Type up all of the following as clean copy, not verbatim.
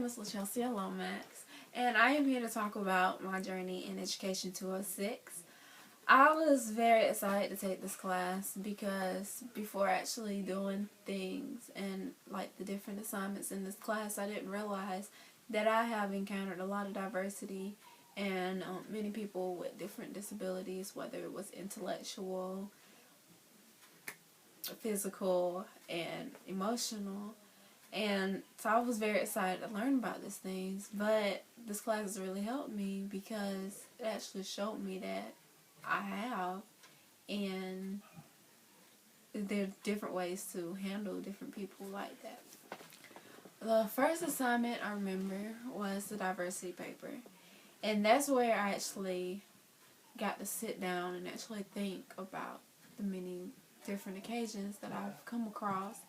is LaChelsea Lomax, and I am here to talk about my journey in Education 206. I was very excited to take this class because before actually doing things and like the different assignments in this class, I didn't realize that I have encountered a lot of diversity and many people with different disabilities, whether it was intellectual, physical, and emotional. And so I was very excited to learn about these things, but this class has really helped me because it actually showed me that I have, and there are different ways to handle different people like that. The first assignment I remember was the diversity paper, and that's where I actually got to sit down and actually think about the many different occasions that I've come across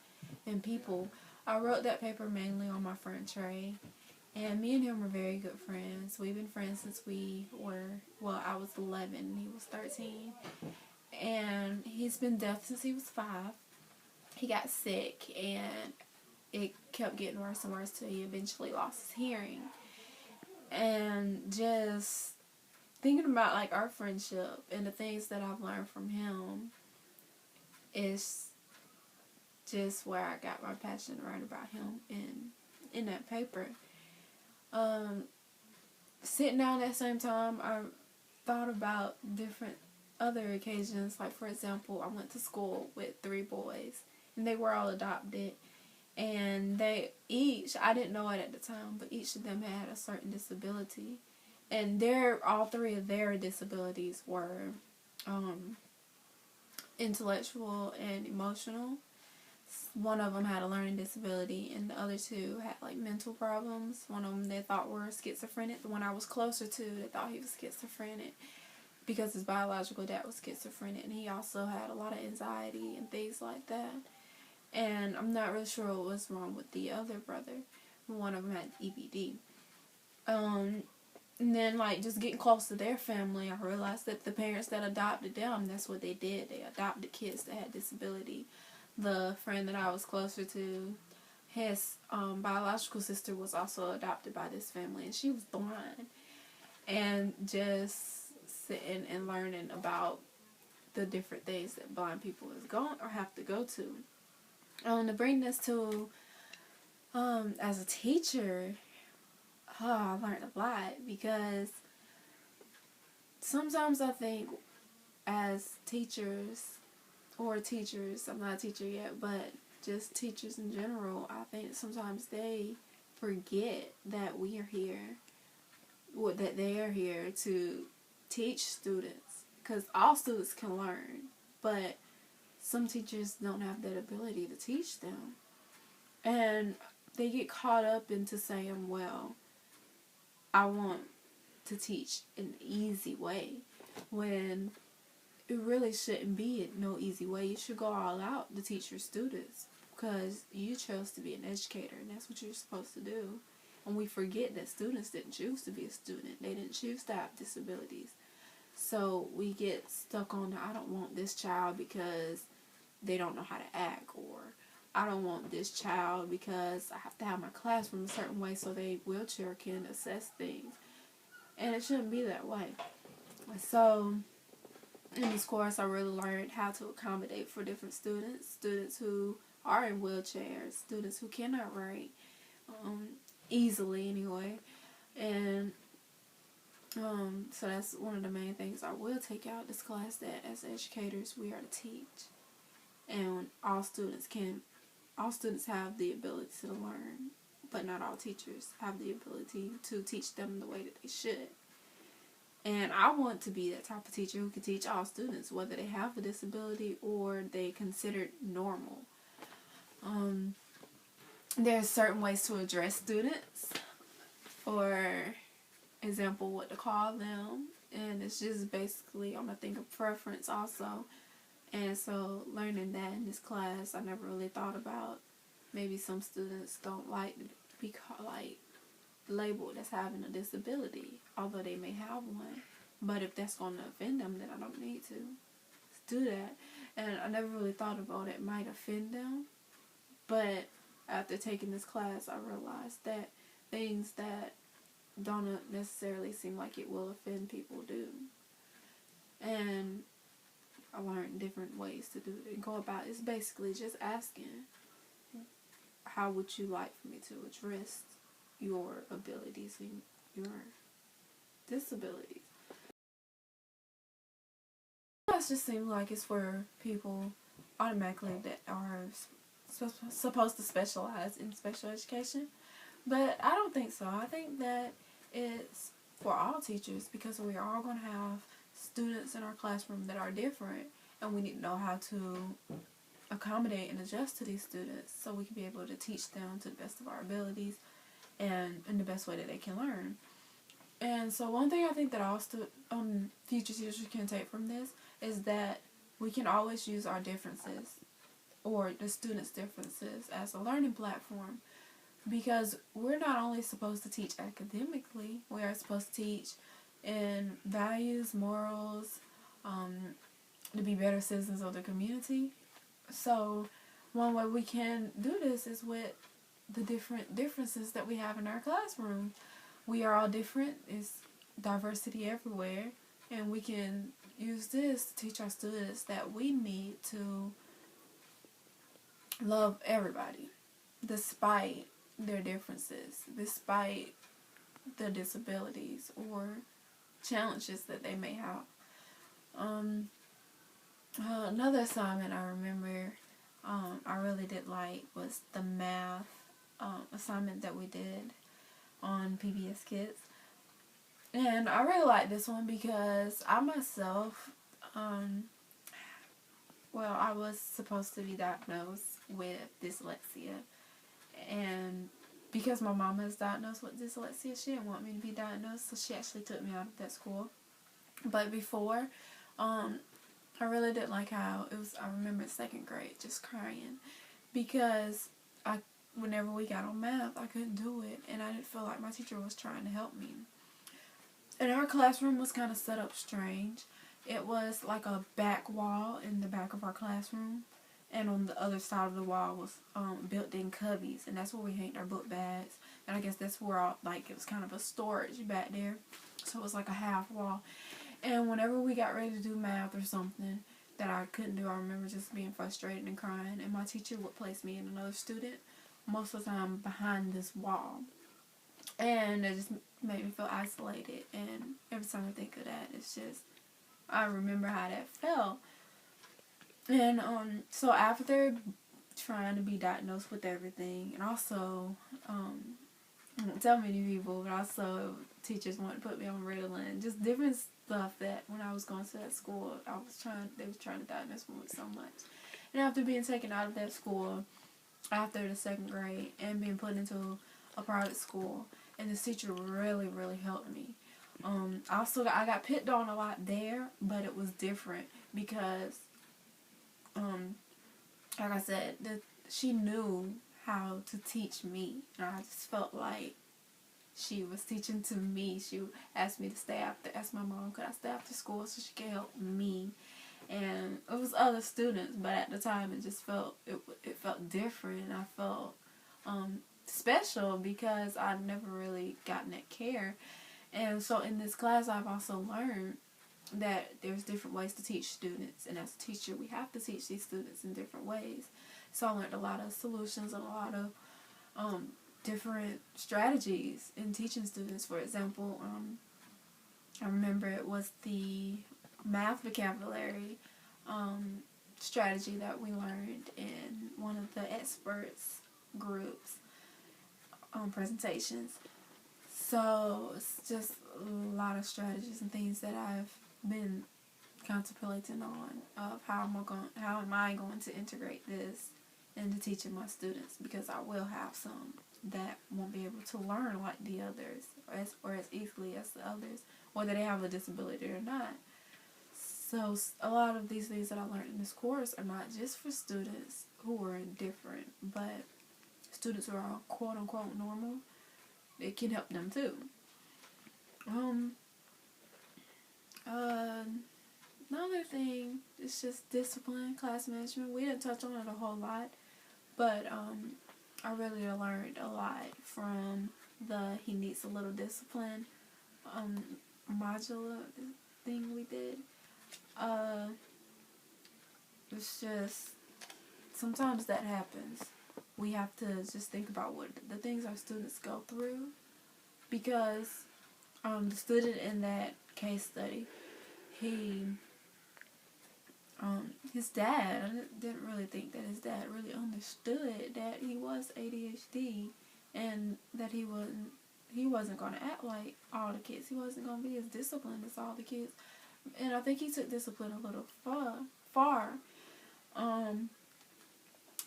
and people. I wrote that paper mainly on my friend Trey, and me and him were very good friends. We've been friends since I was 11 and he was 13. And he's been deaf since he was 5. He got sick and it kept getting worse and worse till he eventually lost his hearing. And just thinking about like our friendship and the things that I've learned from him is just where I got my passion to write about him in that paper. Sitting down at the same time, I thought about different other occasions. Like, for example, I went to school with 3 boys, and they were all adopted. And I didn't know it at the time, but each of them had a certain disability. And all 3 of their disabilities were intellectual and emotional. One of them had a learning disability, and the other 2 had like mental problems. One of them they thought were schizophrenic. The one I was closer to, they thought he was schizophrenic because his biological dad was schizophrenic, and he also had a lot of anxiety and things like that. And I'm not really sure what was wrong with the other brother. One of them had EBD. And then, like, just getting close to their family, I realized that the parents that adopted them, that's what they did. They adopted kids that had disability. The friend that I was closer to, his biological sister was also adopted by this family, and she was blind. And just sitting and learning about the different things that blind people have to go to. To bring this to, as a teacher, I learned a lot because sometimes I think as teachers, I'm not a teacher yet, but just teachers in general, I think sometimes they forget that we are here, that they are here to teach students, because all students can learn, but some teachers don't have that ability to teach them. And they get caught up into saying, well, I want to teach an easy way, when it really shouldn't be no easy way. You should go all out to teach your students because you chose to be an educator, and that's what you're supposed to do. And we forget that students didn't choose to be a student. They didn't choose to have disabilities. So we get stuck on, I don't want this child because they don't know how to act, or I don't want this child because I have to have my classroom a certain way so they wheelchair can assess things. And it shouldn't be that way. So in this course, I really learned how to accommodate for different students who are in wheelchairs, students who cannot write easily anyway. And so that's one of the main things I will take out this class, that as educators we are to teach. And all students have the ability to learn, but not all teachers have the ability to teach them the way that they should. And I want to be that type of teacher who can teach all students, whether they have a disability or they considered normal. There's certain ways to address students. For example, what to call them. And it's just basically on a thing of preference also. And so learning that in this class, I never really thought about. Maybe some students don't like to be labeled as having a disability, although they may have one. But if that's going to offend them, then I don't need to do that. And I never really thought about it might offend them. But after taking this class, I realized that things that don't necessarily seem like it will offend people do. And I learned different ways to do it and go about it. It's basically just asking, how would you like for me to address your abilities and your disabilities? It just seems like it's for people automatically that are supposed to specialize in special education. But I don't think so. I think that it's for all teachers, because we are all going to have students in our classroom that are different, and we need to know how to accommodate and adjust to these students so we can be able to teach them to the best of our abilities and in the best way that they can learn. And so one thing I think that all future teachers can take from this is that we can always use our differences or the students' differences as a learning platform, because we're not only supposed to teach academically, we are supposed to teach in values, morals, to be better citizens of the community. So one way we can do this is with the differences that we have in our classroom. We are all different. It's diversity everywhere. And we can use this to teach our students that we need to love everybody, despite their differences, despite their disabilities or challenges that they may have. Another assignment I remember I really did like was the math assignment that we did on PBS Kids. And I really like this one because I myself, I was supposed to be diagnosed with dyslexia. And because my mama is diagnosed with dyslexia, she didn't want me to be diagnosed, so she actually took me out of that school. But before, I really didn't like how it was. I remember 2nd grade just crying because whenever we got on math, I couldn't do it, and I didn't feel like my teacher was trying to help me. And our classroom was kind of set up strange. It was like a back wall in the back of our classroom, and on the other side of the wall was built-in cubbies, and that's where we hanged our book bags. And I guess that's where it was kind of a storage back there, so it was like a half wall. And whenever we got ready to do math or something that I couldn't do, I remember just being frustrated and crying, and my teacher would place me and another student most of the time behind this wall. And it just made me feel isolated, and every time I think of that, it's just, I remember how that felt. And so after trying to be diagnosed with everything, and also, I won't tell many people, but also teachers wanted to put me on Ritalin, just different stuff that when I was going to that school, they was trying to diagnose me with so much. And after being taken out of that school, after the 2nd grade, and being put into a private school, and the teacher really, really helped me. I got picked on a lot there, but it was different because, like I said, she knew how to teach me, and I just felt like she was teaching to me. She asked me to stay after, asked my mom, could I stay after school so she could help me? And it was other students, but at the time it just felt, it felt different, and I felt special because I'd never really gotten that care. And so in this class, I've also learned that there's different ways to teach students, and as a teacher, we have to teach these students in different ways. So I learned a lot of solutions and a lot of different strategies in teaching students. For example, I remember it was the math vocabulary strategy that we learned in one of the experts groups presentations. So it's just a lot of strategies and things that I've been contemplating on of how am I going to integrate this into teaching my students, because I will have some that won't be able to learn like the others or as easily as the others, whether they have a disability or not. So a lot of these things that I learned in this course are not just for students who are different, but students who are quote-unquote normal. It can help them too. Another thing is just discipline, class management. We didn't touch on it a whole lot, but I really learned a lot from he needs a little discipline module thing we did. It's just, sometimes that happens. We have to just think about what the things our students go through, because the student in that case study, his dad, I didn't really think that his dad really understood that he was ADHD, and that he wasn't going to act like all the kids. He wasn't going to be as disciplined as all the kids. And I think he took discipline a little far.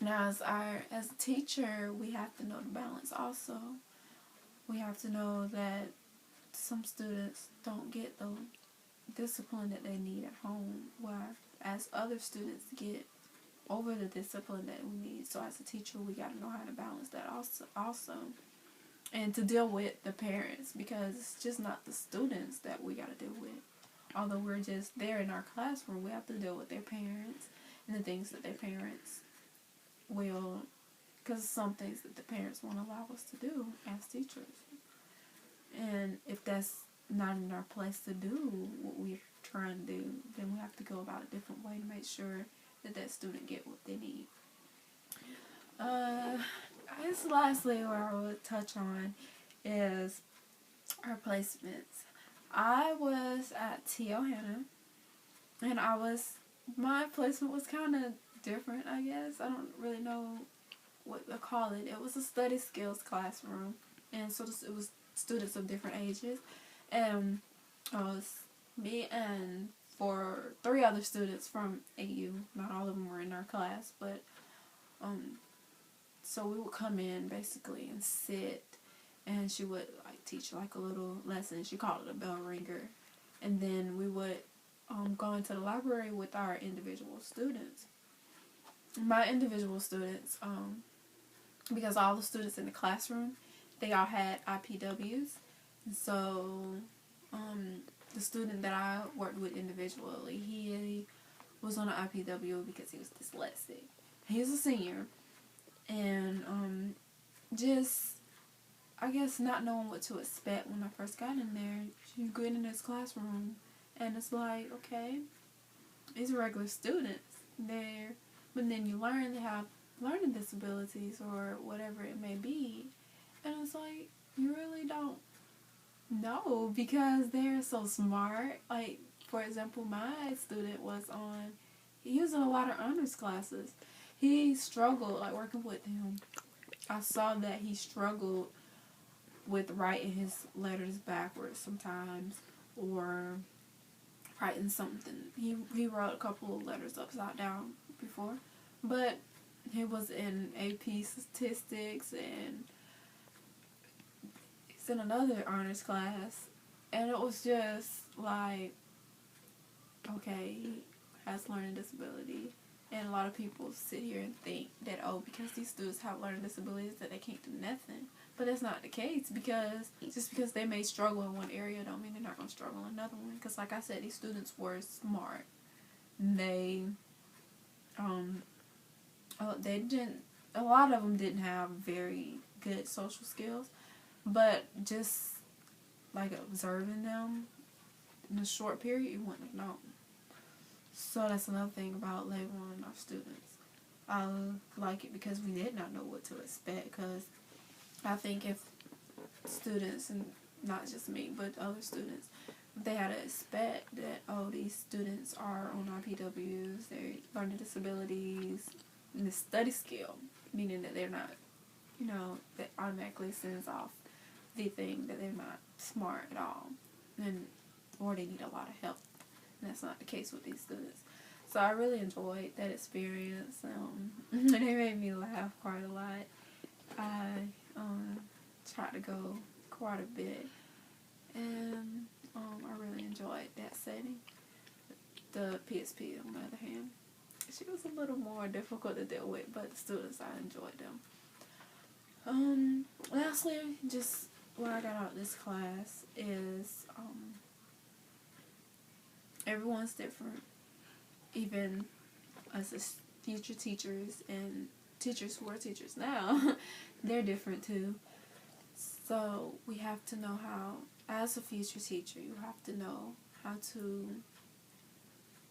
Now, as a teacher, we have to know the balance also. We have to know that some students don't get the discipline that they need at home, whereas other students get over the discipline that we need. So as a teacher, we got to know how to balance that also. And to deal with the parents, because it's just not the students that we got to deal with. Although we're just there in our classroom, we have to deal with their parents and the things that their parents will, because some things that the parents won't allow us to do as teachers. And if that's not in our place to do what we're trying to do, then we have to go about a different way to make sure that student get what they need. I guess lastly, what I would touch on is our placements. I was at T.O. Hanna, and my placement was kind of different, I guess. I don't really know what to call it. It was a study skills classroom, and so it was students of different ages, and it was me and 3 other students from AU. Not all of them were in our class, but so we would come in basically and sit, and she would teach a little lesson. She called it a bell ringer, and then we would go into the library with our individual students. My individual students, because all the students in the classroom, they all had IPWs, and so the student that I worked with individually, he was on an IPW because he was dyslexic. He was a senior, and just, I guess, not knowing what to expect when I first got in there. You go in this classroom, and it's like, okay, these are regular students there, but then you learn they have learning disabilities or whatever it may be, and it's like, you really don't know because they're so smart. Like, for example, my student he was in a lot of honors classes. He struggled, working with him. I saw that he struggled with writing his letters backwards sometimes, or writing something. He wrote a couple of letters upside down before, but he was in AP statistics, and he's in another honors class, and it was just like, okay, he has learning disability. And a lot of people sit here and think that, because these students have learning disabilities, that they can't do nothing. But that's not the case, because just because they may struggle in one area don't mean they're not going to struggle in another one. Because like I said, these students were smart. They a lot of them didn't have very good social skills, but just observing them in a short period, you wouldn't have known. So that's another thing about labeling our students. I like it because we did not know what to expect, because I think if students, and not just me, but other students, they had to expect that, these students are on IPWs, they're learning disabilities, and the study skill, meaning that they're not, that automatically sends off the thing that they're not smart at all, or they need a lot of help. And that's not the case with these students. So I really enjoyed that experience. They made me laugh quite a lot. I tried to go quite a bit, and I really enjoyed that setting. The PSP, on the other hand, she was a little more difficult to deal with, but the students, I enjoyed them. Lastly, just what I got out of this class is everyone's different. Even us as future teachers and teachers who are teachers now, they're different too. So we have to know how, as a future teacher, you have to know how to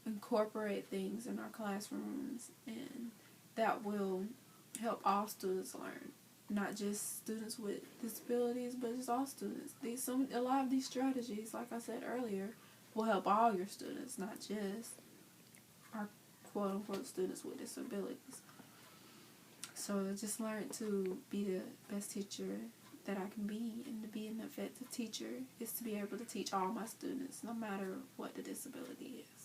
incorporate things in our classrooms, and that will help all students learn, not just students with disabilities, but just all students. A lot of these strategies, like I said earlier, will help all your students, not just our quote unquote students with disabilities. So just learn to be the best teacher that I can be, and to be an effective teacher is to be able to teach all my students, no matter what the disability is.